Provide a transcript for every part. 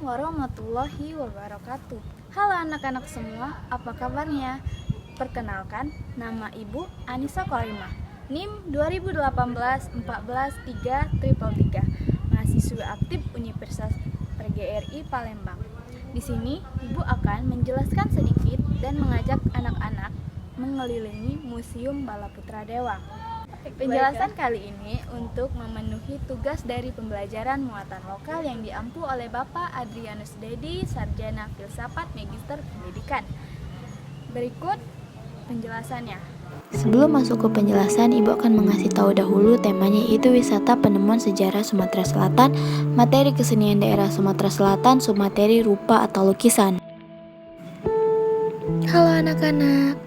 warahmatullahi wabarakatuh. Halo anak-anak semua, apa kabarnya? Perkenalkan, nama Ibu Anissa Korimah, NIM 2018-14-333, mahasiswa aktif Universitas PGRI Palembang. Di sini, Ibu akan menjelaskan sedikit dan mengajak anak-anak mengelilingi Museum Balaputra Dewa. Penjelasan kali ini untuk memenuhi tugas dari pembelajaran muatan lokal yang diampu oleh Bapak Adrianus Dedi, Sarjana Filsafat Magister Pendidikan. Berikut penjelasannya. Sebelum masuk ke penjelasan, Ibu akan mengasih tahu dahulu temanya, yaitu wisata penemuan sejarah Sumatera Selatan, materi kesenian daerah Sumatera Selatan, submateri rupa atau lukisan. Halo anak-anak.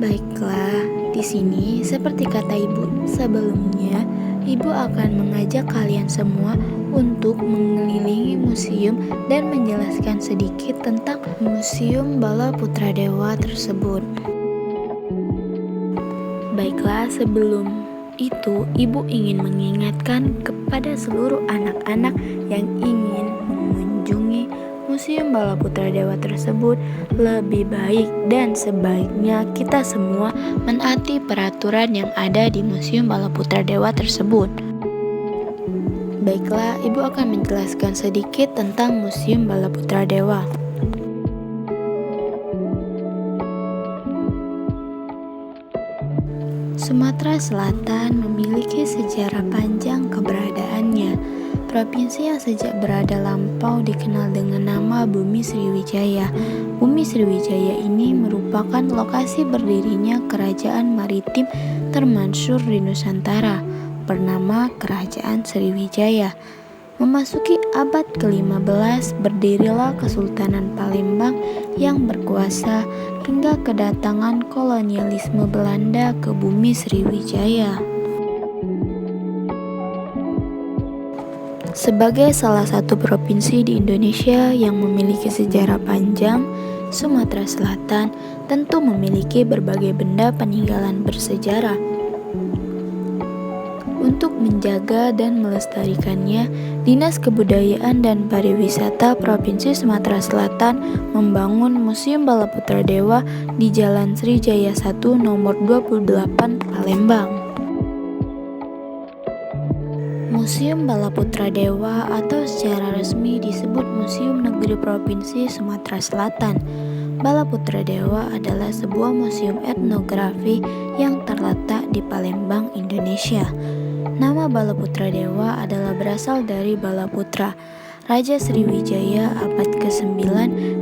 Baiklah, di sini seperti kata Ibu sebelumnya, Ibu akan mengajak kalian semua untuk mengelilingi museum dan menjelaskan sedikit tentang Museum Balaputra Dewa tersebut. Baiklah, sebelum itu Ibu ingin mengingatkan kepada seluruh anak-anak yang ingin mengunjungi Museum Balaputra Dewa tersebut, lebih baik dan sebaiknya kita semua menaati peraturan yang ada di Museum Balaputra Dewa tersebut. Baiklah, Ibu akan menjelaskan sedikit tentang Museum Balaputra Dewa. Sumatera Selatan memiliki sejarah panjang keberadaannya. Provinsi yang sejak berada lampau dikenal dengan nama Bumi Sriwijaya. Bumi Sriwijaya ini merupakan lokasi berdirinya kerajaan maritim termasyhur di Nusantara, bernama Kerajaan Sriwijaya. Memasuki abad ke-15, berdirilah Kesultanan Palembang yang berkuasa hingga kedatangan kolonialisme Belanda ke Bumi Sriwijaya. Sebagai salah satu provinsi di Indonesia yang memiliki sejarah panjang, Sumatera Selatan tentu memiliki berbagai benda peninggalan bersejarah. Untuk menjaga dan melestarikannya, Dinas Kebudayaan dan Pariwisata Provinsi Sumatera Selatan membangun Museum Balaputra Dewa di Jalan Sriwijaya 1 nomor 28 Palembang. Museum Balaputra Dewa atau secara resmi disebut Museum Negeri Provinsi Sumatera Selatan. Balaputra Dewa adalah sebuah museum etnografi yang terletak di Palembang, Indonesia. Nama Balaputra Dewa adalah berasal dari Balaputra, Raja Sriwijaya abad ke-9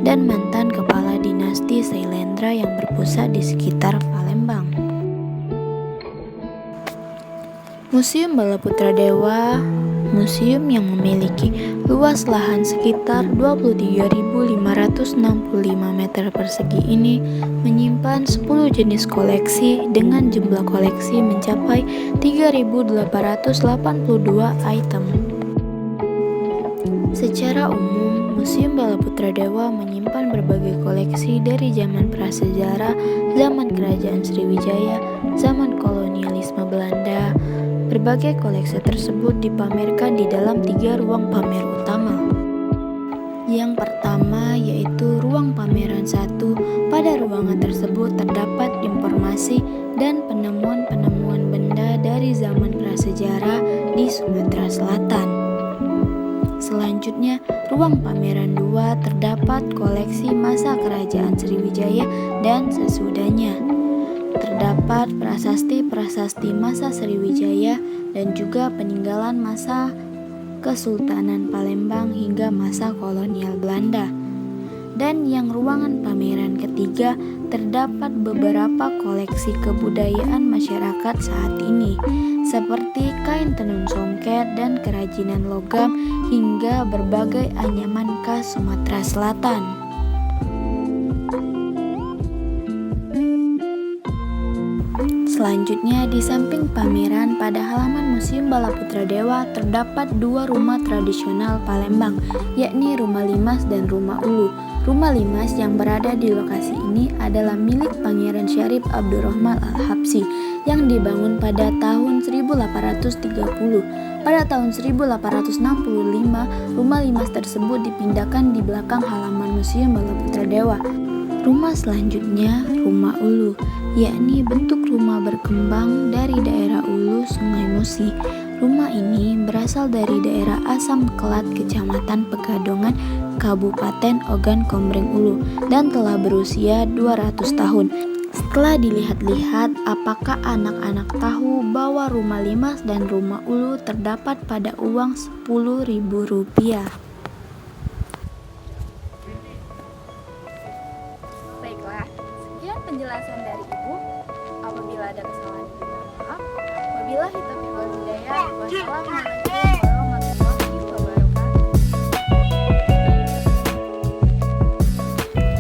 dan mantan kepala dinasti Sailendra yang berpusat di sekitar Palembang. Museum Balaputra Dewa, museum yang memiliki luas lahan sekitar 23.565 meter persegi ini menyimpan 10 jenis koleksi dengan jumlah koleksi mencapai 3.882 item. Secara umum, Museum Balaputra Dewa menyimpan berbagai koleksi dari zaman prasejarah, zaman Kerajaan Sriwijaya, zaman kolonialisme Belanda. Berbagai koleksi tersebut dipamerkan di dalam 3 ruang pamer utama. Yang pertama yaitu ruang pameran 1. Pada ruangan tersebut terdapat informasi dan penemuan-penemuan benda dari zaman prasejarah di Sumatera Selatan. Selanjutnya, ruang pameran 2 terdapat koleksi masa Kerajaan Sriwijaya dan sesudahnya. Terdapat prasasti-prasasti masa Sriwijaya dan juga peninggalan masa Kesultanan Palembang hingga masa kolonial Belanda. Dan yang ruangan pameran ketiga terdapat beberapa koleksi kebudayaan masyarakat saat ini, seperti kain tenun songket dan kerajinan logam hingga berbagai anyaman khas Sumatera Selatan. Selanjutnya, di samping pameran, pada halaman Museum Balaputra Dewa terdapat 2 rumah tradisional Palembang, yakni Rumah Limas dan Rumah Ulu. Rumah Limas yang berada di lokasi ini adalah milik Pangeran Syarif Abdurrahman Al-Habsyi yang dibangun pada tahun 1830. Pada tahun 1865, rumah limas tersebut dipindahkan di belakang halaman Museum Balaputra Dewa. Rumah selanjutnya, Rumah Ulu, yakni bentuk rumah berkembang dari daerah Ulu Sungai Musi. Rumah ini berasal dari daerah Asam Kelat, Kecamatan Pegadongan, Kabupaten Ogan Komering Ulu, dan telah berusia 200 tahun. Setelah dilihat-lihat, apakah anak-anak tahu bahwa rumah limas dan rumah ulu terdapat pada uang Rp10.000? Baiklah, sekian penjelasan dari Ibu. Apabila ada kesalahan, Ibu mohon maaf. Wabillahi taufiq wal hidayah. Wassalamualaikum warahmatullahi wabarakatuh.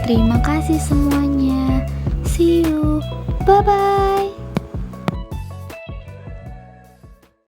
Terima kasih semuanya. See you. Bye-bye.